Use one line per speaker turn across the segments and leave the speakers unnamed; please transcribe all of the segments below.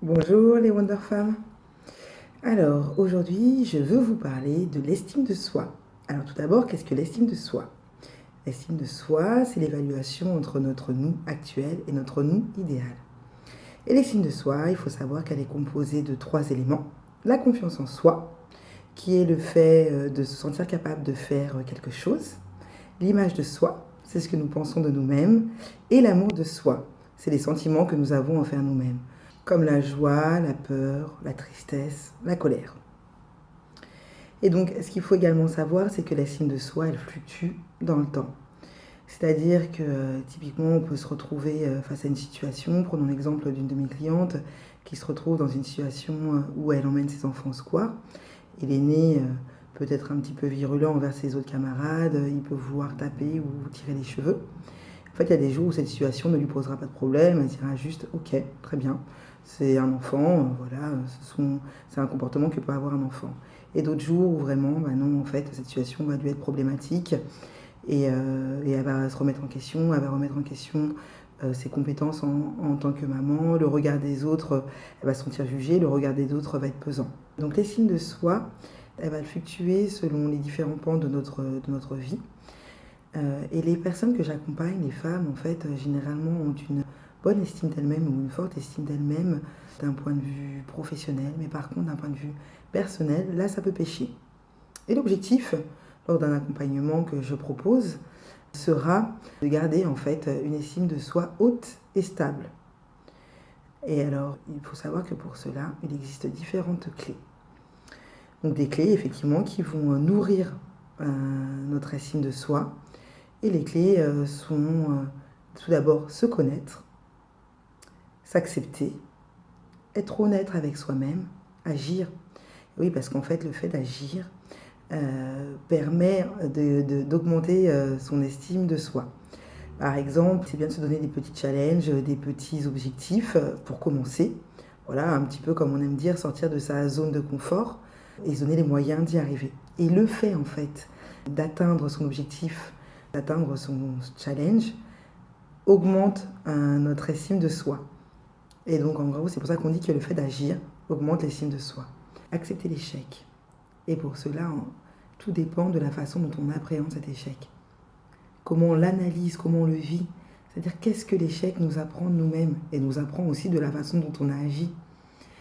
Bonjour les Wonder Femmes. Alors aujourd'hui je veux vous parler de l'estime de soi. Alors tout d'abord, qu'est-ce que l'estime de soi? L'estime de soi, c'est l'évaluation entre notre nous actuel et notre nous idéal. Et l'estime de soi, il faut savoir qu'elle est composée de 3 éléments. La confiance en soi, qui est le fait de se sentir capable de faire quelque chose. L'image de soi, c'est ce que nous pensons de nous-mêmes. Et l'amour de soi, c'est les sentiments que nous avons envers nous-mêmes, comme la joie, la peur, la tristesse, la colère. Et donc, ce qu'il faut également savoir, c'est que l'estime de soi, elle fluctue dans le temps. C'est-à-dire que typiquement, on peut se retrouver face à une situation, prenons l'exemple d'une de mes clientes qui se retrouve dans une situation où elle emmène ses enfants au square. Et l'aîné peut être un petit peu virulent envers ses autres camarades, il peut vouloir taper ou tirer les cheveux. En fait, il y a des jours où cette situation ne lui posera pas de problème, elle dira juste « ok, très bien, c'est un enfant, voilà, c'est un comportement que peut avoir un enfant ». Et d'autres jours où vraiment, non, en fait, cette situation va lui être problématique et elle va se remettre en question, elle va remettre en question ses compétences en tant que maman, le regard des autres, elle va se sentir jugée, le regard des autres va être pesant. Donc l'estime de soi, elle va fluctuer selon les différents pans de notre vie. Et les personnes que j'accompagne, les femmes, en fait, généralement ont une bonne estime d'elles-mêmes ou une forte estime d'elles-mêmes d'un point de vue professionnel, mais par contre, d'un point de vue personnel, là, ça peut pêcher. Et l'objectif, lors d'un accompagnement que je propose, sera de garder, en fait, une estime de soi haute et stable. Et alors, il faut savoir que pour cela, il existe différentes clés. Donc des clés, effectivement, qui vont nourrir notre estime de soi. Et les clés sont tout d'abord se connaître, s'accepter, être honnête avec soi-même, agir. Oui, parce qu'en fait, le fait d'agir permet d'augmenter son estime de soi. Par exemple, c'est bien de se donner des petits challenges, des petits objectifs pour commencer. Voilà, un petit peu comme on aime dire, sortir de sa zone de confort et se donner les moyens d'y arriver. Et le fait, en fait, d'atteindre son objectif, d'atteindre son challenge, augmente notre estime de soi. Et donc, en gros, c'est pour ça qu'on dit que le fait d'agir augmente l'estime de soi. Accepter l'échec. Et pour cela, tout dépend de la façon dont on appréhende cet échec. Comment on l'analyse, comment on le vit. C'est-à-dire, qu'est-ce que l'échec nous apprend de nous-mêmes et nous apprend aussi de la façon dont on a agi.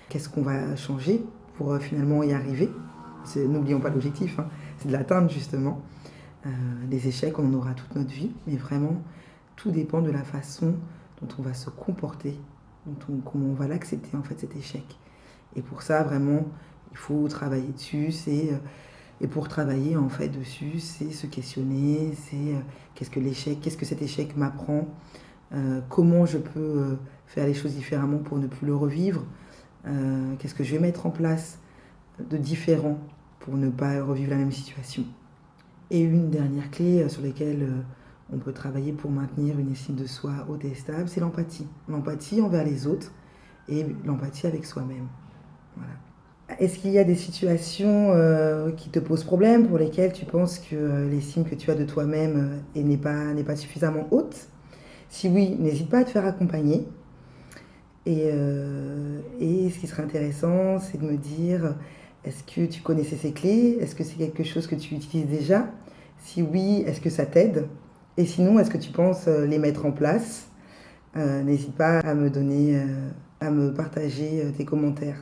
Qu'est-ce qu'on va changer pour finalement y arriver. N'oublions pas l'objectif, c'est de l'atteindre justement. Les échecs, on en aura toute notre vie, mais vraiment, tout dépend de la façon dont on va se comporter, comment on va l'accepter, en fait, cet échec. Et pour ça, vraiment, il faut travailler dessus. Et pour travailler, en fait, dessus, c'est se questionner, c'est qu'est-ce que cet échec m'apprend, comment je peux faire les choses différemment pour ne plus le revivre, qu'est-ce que je vais mettre en place de différent pour ne pas revivre la même situation. Et une dernière clé sur laquelle on peut travailler pour maintenir une estime de soi haute et stable, c'est l'empathie. L'empathie envers les autres et l'empathie avec soi-même. Voilà. Est-ce qu'il y a des situations qui te posent problème, pour lesquelles tu penses que l'estime que tu as de toi-même n'est pas suffisamment haute? Si oui, n'hésite pas à te faire accompagner. Et ce qui serait intéressant, c'est de me dire, est-ce que tu connaissais ces clés? Est-ce que c'est quelque chose que tu utilises déjà? Si oui, est-ce que ça t'aide? Et sinon, est-ce que tu penses les mettre en place? N'hésite pas à me partager tes commentaires.